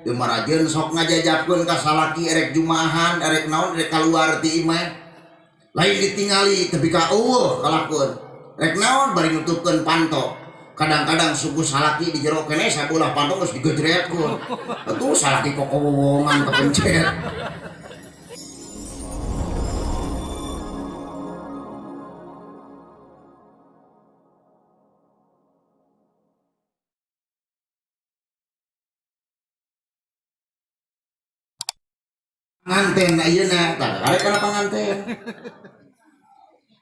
teu marajeun sok ngajajabkeun ka salaki erek jumahan erek naon erek kaluar ti imah lain ditingali tepi ka eueuh kalakeun rek naon bari nutupkeun panto kadang-kadang suku salaki di jero kene sabulah panto geus digejretkeun atuh salaki kok wowongan kepencet. Panganten ayeuna tah arek kana panganten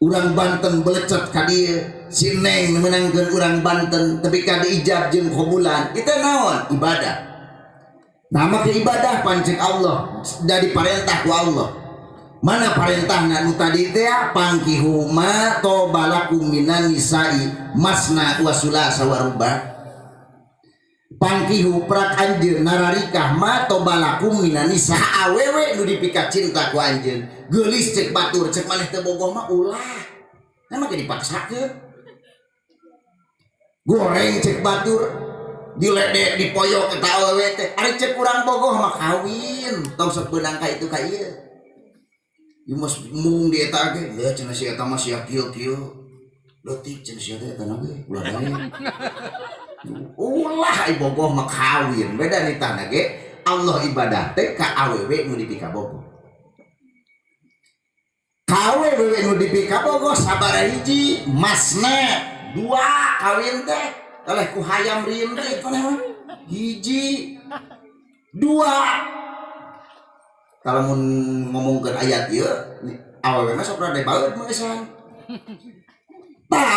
urang Banten belecet ka dieu si Neng menangkeun urang Banten tapi ka diijab jeung khobulan kita naon ibadah nama ke ibadah pancen Allah dari parentah ku Allah mana parentahna nu tadi teh pangkihu ma tobalakum minan nisa'i masna wa sulasa wa ruba pangkihu prak anjeun nararikah ma tobalakum minan nisa awewe nu dipika cinta ku anjeun geulis cek batur cek maneh teu bogoh mah ulah emang ge dipaksakeun goreng cek batur diledek dipoyok eta awewe teh ari cek urang bogoh mah kawin tong sok beunang ka itu ka ieu ieu mah mung di eta ge ya cenah si eta mah sia kieu-kieu leutik cenah si eta na ge ulah dae ulah ibogoh mah kawin beda nih tanah ge Allah ibadah teh ka awewe nu dipika bogoh ka awewe nu dipika bogoh sabaraha hiji masna dua kawin teh oleh ku hayam rintik kana hiji dua kalau mun ngomongkeun ayat ieu awewe mah sok rada baeud meusan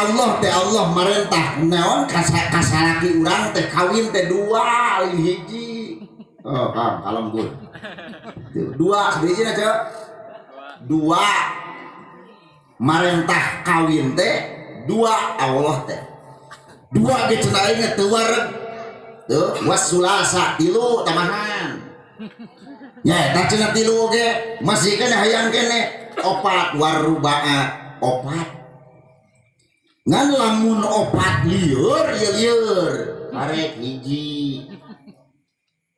Allah teh Allah merentah naon kasalaki urang teh kawin teh dua lain hiji oh kalem gue dua hiji na cek dua merentah kawin teh dua Allah teh dua ge cenah aing teu wareg teu wasulasa tilu tamahan nya tah cenah tilu ge masih kana hayang kene opat warubaa opat ngan lamun opat lieur ya lieur arek hiji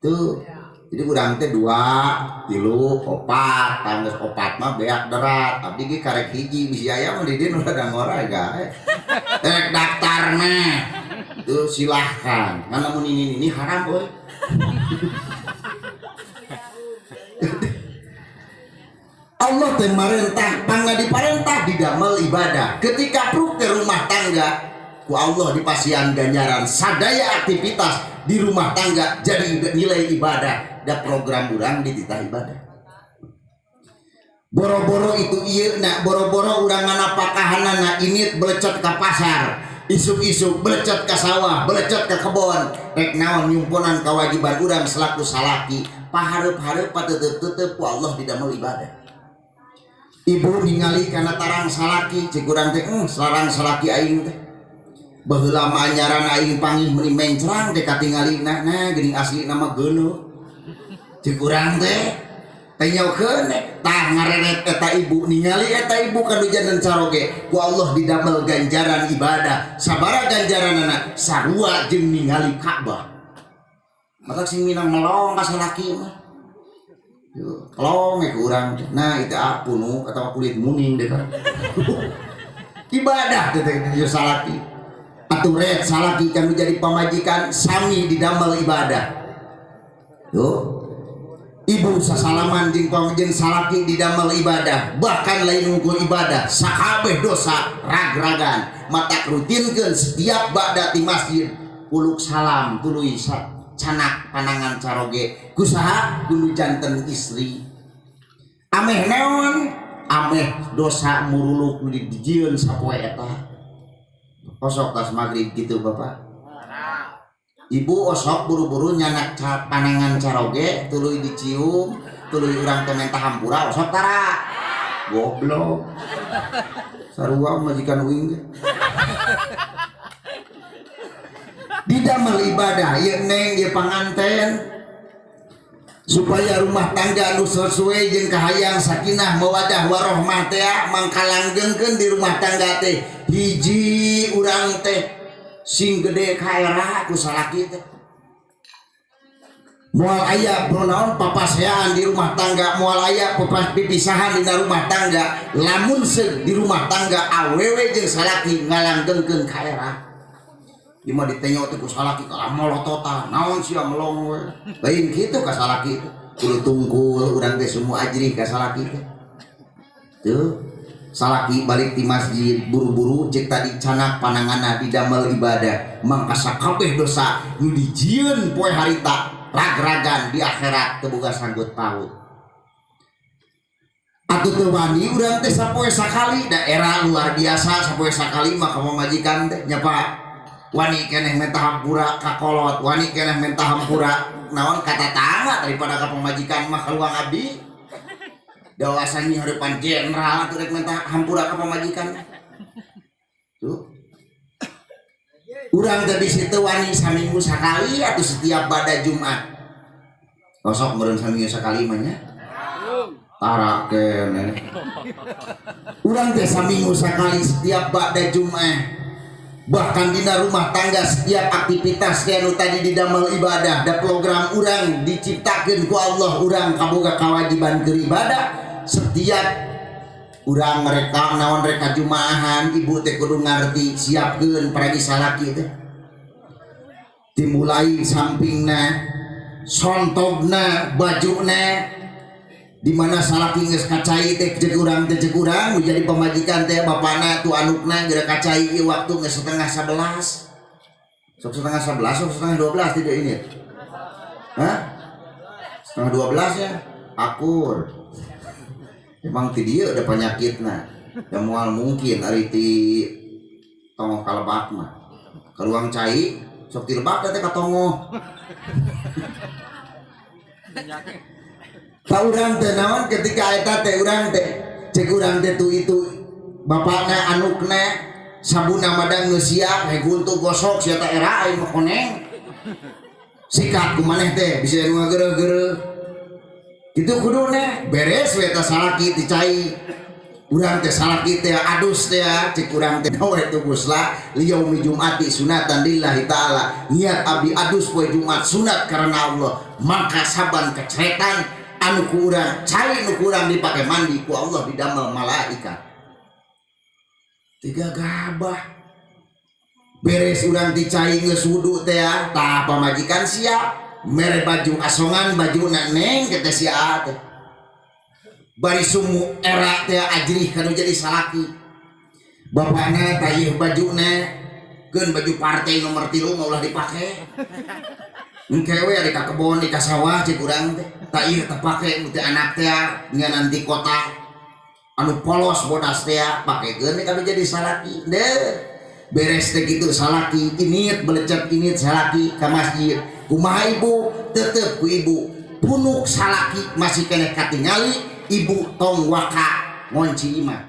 tuh jadi urang teh dua tilu opat tanggeus opat mah beak derat abdi ge karek hiji bisi aya mah di dieu nu ada ngora gae rek daftar mah tuh silahkan ngan lamun ini haram euy Allah teh marentah pangga diparentah didamel ibadah ketika pruk ke rumah tangga ku Allah dipasihan ganjaran sadaya aktivitas di rumah tangga jadi nilai ibadah da program urang dititah ibadah boro-boro itu ieu na boro-boro urang ngana init belecet ka pasar isuk-isuk belecet ka sawah belecet ka kebon rek naon nyumpunan kewajiban urang selaku salaki pahareup-hareup pateuteup-teuteup ku Allah didamel ibadah. Ibu ningali kana tarang salaki cik urang teh sarang salaki aing teh baheula mah anyaran aing panggih meuni mencrang teh katingalina nah geuning asli nama geuneuh cik urang teh nyaokeun tah ngareret eta ibu ningali eta ibu kadujanan caroge ku Allah didamel ganjaran ibadah sabaraha ganjaranna sarua jeung ningali Ka'bah maka sing minang melong ka salaki mah kelong ke urang nah itu punu atau kulit muning deh kan ibadah teh salaki aturet salaki kan menjadi pamajikan sami didamel ibadah tuh ibu sasalaman jeung salaki didamel ibadah bahkan lain unggul ibadah sakabeh dosa rag-ragan mata rutinkeun setiap ba'da ti masjid uluk salam tuluy canak panangan caroge kusaha dulu janten istri ameh naon ameh dosa muruluk di dijieun sapoe eta osok tas magrib gitu bapak ibu osok buru-buru nyanak panangan caroge tuluy dicium tuluy urang teh mentah hampura osok tara goblok sarua majikan uing didamel ibadah ya neng ya panganten supaya rumah tangga anu sesuai jeung kahayang sakinah mawadah warohmah teh mangkalanggengkeun di rumah tangga teh hiji urang teh sing gede kaera ku salaki teh Moal aya naon papasean di rumah tangga, moal aya pipisahan di rumah tangga, lamun di rumah tangga awewe jeung salaki ngalanggengkeun ka era ieu mah ditengok teh ku salaki ka molototan naon sia melong we lain kitu ka salaki kudu tungkul urang teh semua ajrih ka salaki teh tuh salaki balik di masjid buru-buru cek tadi canak pananganna didamel ibadah mangka sakabeh dosa nu dijieun poe harita rag-ragan di akhirat teu boga sanggut paut atuh teu wani urang teh sapoe sakali daerah luar biasa sapoe sakali mah ka pamajikan teh nya Pak wani keneh menta hampura ka kolot wani keneh menta hampura naon ka tatangga daripada ka pamajikan mah kaluang abdi dewasanya harapan jenderal atuh rek menta hampura ka pamajikan tuh urang teh bisi teu wani saminggu sakali atau setiap pada Jumat kosok meureun saminggu sakali mah nya tara keneh urang teh saminggu sakali setiap pada Jumat bahkan di rumah tangga setiap aktivitas kayak tadi didamel ibadah da program urang diciptakeun ku Allah urang kaboga kewajiban keur ibadah setiap urang mereka naon mereka jumaahan ibu teh kudu ngarti siapkeun paragi salaki teh dimulai sampingna sontogna bajuna di mana salaki geus kacai teh cek urang menjadi pemajikan teh bapana tu anukna geura kacai ieu waktu geus setengah 11 sok setengah 11 sok setengah 12 tidak ini hah setengah 12 ya akur emang ti dieu ada penyakitna da moal mungkin ari ti tongoh kalebak mah kaluang cai sok ti lebak teh ka tongoh ka urang teh naon ketika eta teh urang teh cek urang teh tu itu bapakna anukna sabuna madang geus siap heguntu gosok sia teh era aing mah koneng sikat kumaneh teh bisa nu ngageureuh-geureuh kitu kuduna beres we eta salaki dicai urang teh salaki teh adus teh cek urang teh we tu gusla liyaumi jumati sunatan lillahi taala niat abdi adus poe Jumat sunat karena Allah maka saban keceretan anu kurang cai nu kurang dipake mandi ku Allah didamel malaikat tiga gabah beres urang dicai geus wudu teh tah pamajikan siap mere baju asongan bajuna neng kete sia teh bari sumu era teh ajrih kanu jadi salaki bapana tah ieu bajuna keun baju partai nomor 3 mau ulah dipake engkewe ari ka kebon di ka sawah cek urang teh tak ieu teh pake teh anak teh nya nanti kota anu polos bodas teh pakekeun kanu jadi salaki deh beres teh kitu salaki init belecet init salaki ka masjid kumaha ibu tetep ku ibu punuk salaki masih keneh katingali ibu tong waka ngonci imah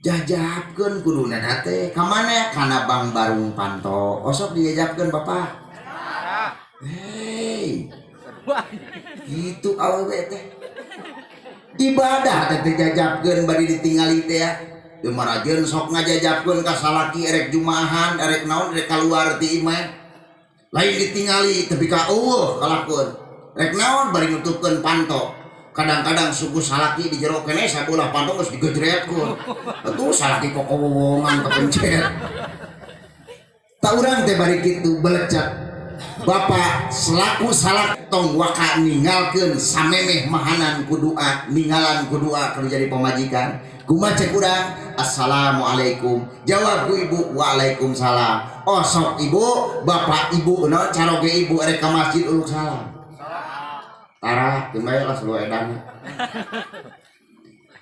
jajabkeun kuduna teh ka mana kana Bang Barung Panto osok dijajabkeun Bapak hei gitu awewe teh ibadah teh dijajabkeun bari ditingali teh teu marajeun sok ngajajabkeun ka salaki erek jumaahan erek naon erek kaluar ti imah lain ditingali tapi ka kalakeun rek naon bari nutupkeun panto kadang-kadang suku salaki di jero keneh sabolah panto geus digejretkeun atuh salaki kok wowongan kepencet tak urang teh bari kitu belecet Bapak selaku salak tong waka ninggalkeun samemeh mahanan kudua ninggalan kudua keur jadi pamajikan kumaha cek urang assalamualaikum jawab ku ibu waalaikumsalam oh sok ibu bapak ibu naon caroge ibu erek ka masjid uluk salam tara teu bae las lu edan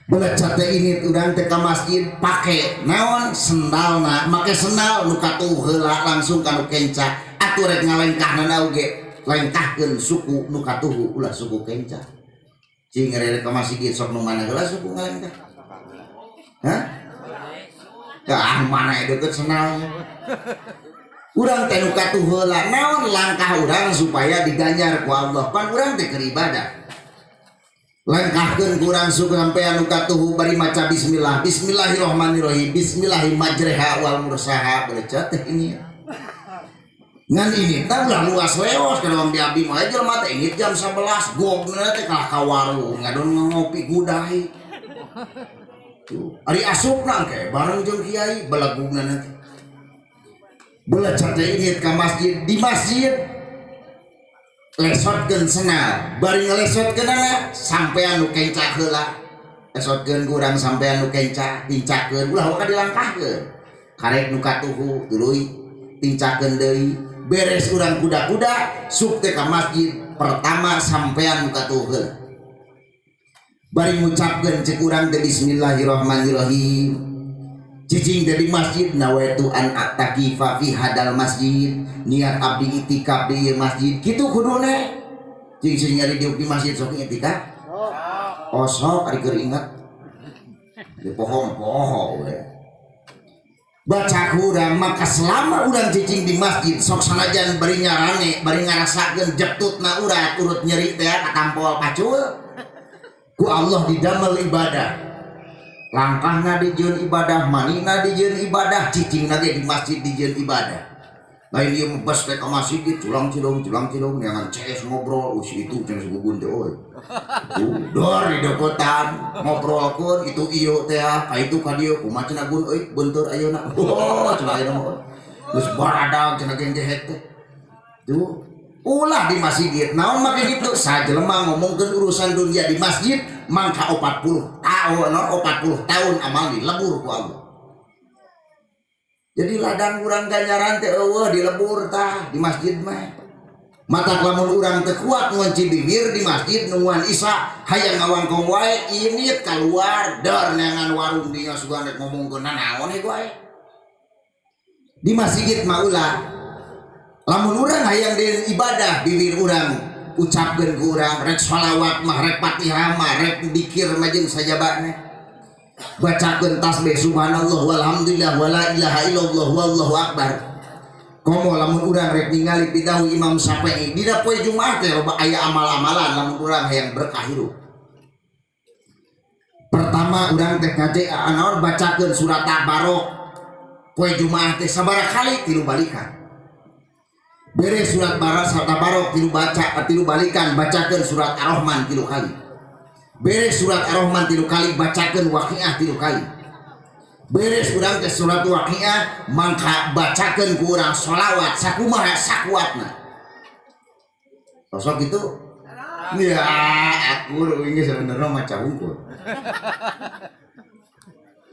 belecet teh ini urang teh ka masjid pake naon sendalna make sendal nu katuh heula langsung kanu kenca atuh rek ngalengkahna oge lengkahkeun suku nu katuhu ulah suku kenca cing ngarere ka masjid sok nu mana heula suku ngalengkah hah ya mana deukeut sendalnya urang teh nu katuh heula naon langkah urang supaya diganjar ku Allah pan urang teh keur ibadah langkahkeun kurang suku sampean nu katuhu bari maca bismillah bismillahirrahmanirrahim bismillahirrahmanirrahim wal mursaha belecet teh ini ngan ini tak ulah luas leos kalau di abdi mah jelema teh ini jam 11 gogna teh kalah ka warung ngadon ngopi gudai tuh ari asupna ke bareng jeung kiai belagugna nanti belecet ini ke masjid di masjid lesotkeun senal bari ngelesotkeun sampean nu kenca heula lesotkeun kurang sampean nu kenca tincakeun ulah ka dilangkahkeun karek nu katuhu tuluy tincakeun deui beres urang kuda-kuda suk teh ka masjid pertama sampean nu katuhu bari ngucapkeun cek urang teh bismillahirrahmanirrahim cicing dari masjid nawaitu an atakifa fi hadal masjid niat abdi itikaf di masjid kitu kuduna cicing nyari di masjid sok itikaf oh sok ari keur ingat di pohon we baca urang maka selama urang cicing di masjid sok sanajan bari nyarane bari ngarasakeun jektutna urat urut nyeri teh katampol pacul ku Allah didamel ibadah langkahna dijieun ibadah manina dijieun ibadah cicingna ge di masjid dijieun ibadah lain ieu mebes teh ka masjid culang-cilung jangan CS ngobrol us itu cenah sugugun teh euy dor di dekotan ngobrolkeun itu ieu teh ka itu ka dieu kumaha cenah gun euy beunteur ayeuna oh cenah ayeuna mah geus baradag cenah geng gehet teh tuh ulah di masjid naon make kitu sajelema ngomongkeun urusan dunia di masjid mangka 40 tahun amal dilebur ku Allah jadi ladang urang ganjaran teh eueuh dilebur tah di masjid mah mata lamun urang teh kuat ngunci bibir di masjid nungguan isya hayang ngawangkong wae init keluar dar neangan warung dinya sugan rek ngomongkeun naon he wae di masjid mah ulah lamun urang hayang di ibadah bibir urang ucapkeun ku urang rek shalawat mah rek Fatihah mah rek dikir mah jeung sajabana bacakeun tasbih subhanallah walhamdulillah wala ilaha illallah wallahu akbar komo lamun urang rek ningali pidahu Imam Syafi'i dina poe Jumaah teh loba aya amal-amalan lamun urang hayang berkah hirup pertama urang teh ngaji anaon bacakeun surat Tabarok poe Jumaah teh sabaraha kali 3 balikan beres surat Tabarok tilu balikan bacakeun surat Ar-Rahman 3 kali beres surat Ar-Rahman 3 kali bacakeun Waqiah 3 kali beres urang teh surat Waqiah mangka bacakeun ku urang sholawat sakumaha sakuatna sosok itu ya aku ini sebenarnya macam unggul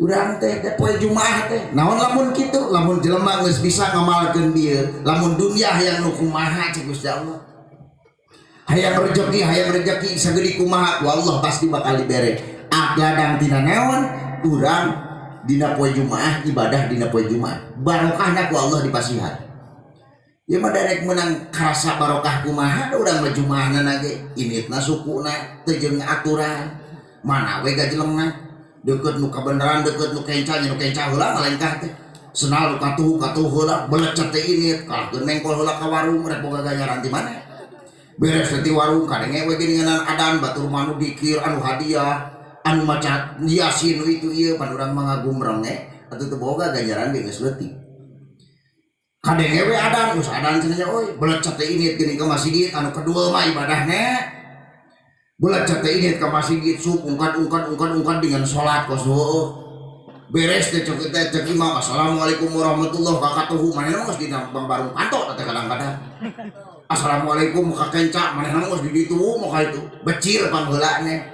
urang teh poe Jumaah teh naon lamun kitu lamun jelema geus bisa ngamalkeun dieu lamun dunia hayang nu kumaha cek Gusti Allah hayang rezeki sagede kumaha ku Allah pasti bakal dibere agadang tina naon urang dina poe Jumaah ibadah dina poe Jumaah barokahna ku Allah dipasihan ieu mah derek meunang karasa barokah kumaha urang mah Jumaahna ge initna sukuna teu jeung aturan mana we gajelema deket nu kabeneran deket nu kenca heula ngalengkah teh senal nu katuh heula belecet teh ini kalahkeun mengkol heula ka warung rek boga ganjaran di mana beres di warung kadenge we geuningan adan batur manu dikir anu hadiah anu maca yasin itu ieu pan urang mangagum renge atuh teu boga ganjaran ge geus leutik kadenge we adan geus adan cenah euy belecet teh ini geuning ka masjid anu kedua mah ibadahna belecet teh ini ke masjid sup ungkat dengan sholat koso beres teh cek teh cek imam assalamualaikum warahmatullahi wabarakatuh manehna geus dina barung pantok teh kadang-kadang assalamualaikum ka kenca manehna geus di ditu moka itu becir pangheulana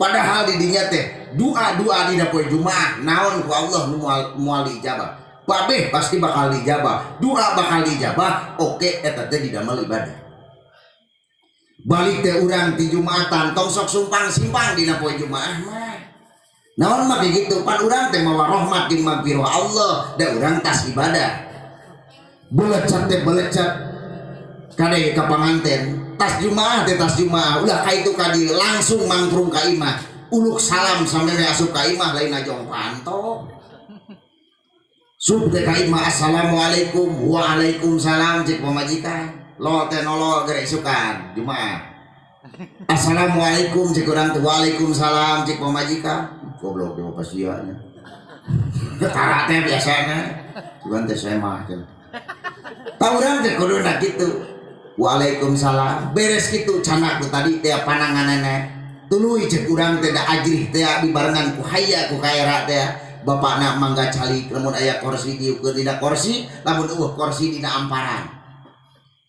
padahal di dinya teh doa dina poe Jumaah naon ku Allah nu moal dijabah babeh pasti bakal dijabah doa bakal dijabah oke eta teh didamel ibadah balik teh urang di Jumatan tong sok sumpang simpang dina poe Jumaah mah naon mah kitu pan urang teh mawa rahmat jeung magfirah Allah da urang tas ibadah belecet kade ka panganten tas Jumaah ulah ka itu ka dieu langsung mangprung ka imah uluk salam sampai asup ka imah lain ajong pantok sub teh ka imah assalamualaikum waalaikumsalam cek pamajikan lo teh nolol gerek sukan Jumaah assalamualaikum cek urang teh waalaikumsalam cek pamajikan goblok dewa pasianya ketara teh biasana cuman teh saya mah Taurang teh kuduna gitu. Waalaikumsalam. Beres gitu canak tu tadi teh pananganana. Tuluy cek urang teh da ajrih teh dibarengan ku haya ku kaera teh. Bapakna mangga calik lamun aya kursi dieukeun dina kursi, lamun eueuh kursi dina amparan.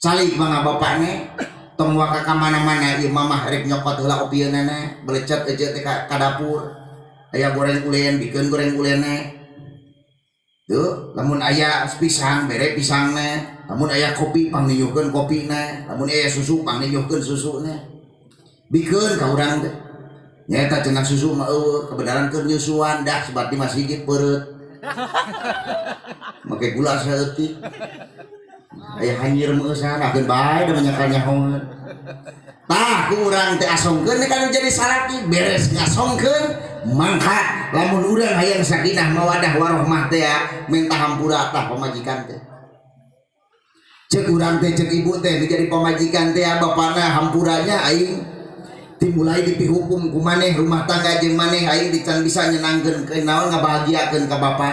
Calik mangga bapakna tong waka ka mana-mana ieu mamah rek nyokot heula opieunana, belecet aja teh ka dapur. Aya goreng ulen, bikeun goreng ulena. Tuh, lamun aya pisang bere pisangna, lamun aya kopi pangniuhkeun kopina, lamun aya susu pangniuhkeun susuna. Bikeun ka urang teh. Nyata cenah susu mah eueuh, kebenaran keur nyusuan dah sebat di masjid peureut. Make gula saeutik. Aya hanyir meusan akeun bae da menyakan nyahoeun. Tah ku urang teh asongkeun kana jadi salaki beres ngasongkeun mangka lamun urang hayang sakinah mawadah warohmah teh minta hampura tah pamajikan teh. Cek urang teh cek ibu teh jadi pamajikan teh bapana hampuranya aing dimulai dipihukum ku maneh rumah tangga jeung maneh aing dican bisa nyenangkeun ke naon ngabahagiakeun ka bapa.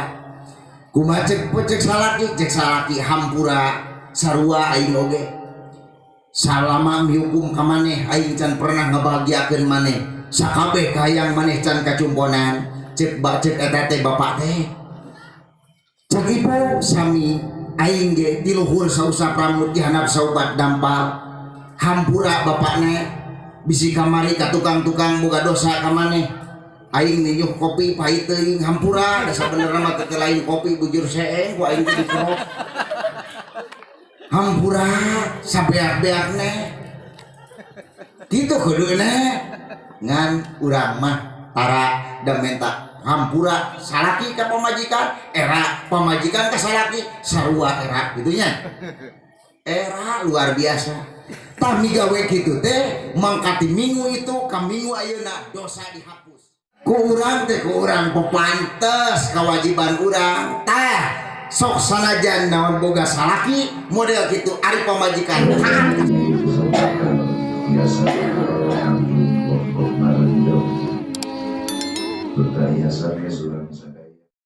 Kumaha cek salaki hampura sarua aing oge. Salama mihukum ka maneh aing can pernah ngabahagiakeun maneh. Sakabeh kahayang maneh can kacumponan. Cek eta teh bapak teh. Cek ibu sami aing ge di luhur sausa pramut di handap saubat dampal. Hampura bapakna bisi kamari ka tukang-tukang boga dosa ka maneh. Aing niuh kopi pahit teuing hampura da sabenerna mah teu lain kopi bujur seeng ku aing teh dikerok. Hampura sabeak-beakna. Kitu kuduna ngan urang mah tara da menta hampura salaki ka pamajikan, era pamajikan ka salaki sarua era gitunya. Era luar biasa. Tah migawe kitu teh mangkati minggu itu ka minggu ayeuna dosa dihapus. Ku urang teh ku urang pepantes kewajiban urang. Tah sok sanajan naon boga salaki model kitu ari pamajikan taat.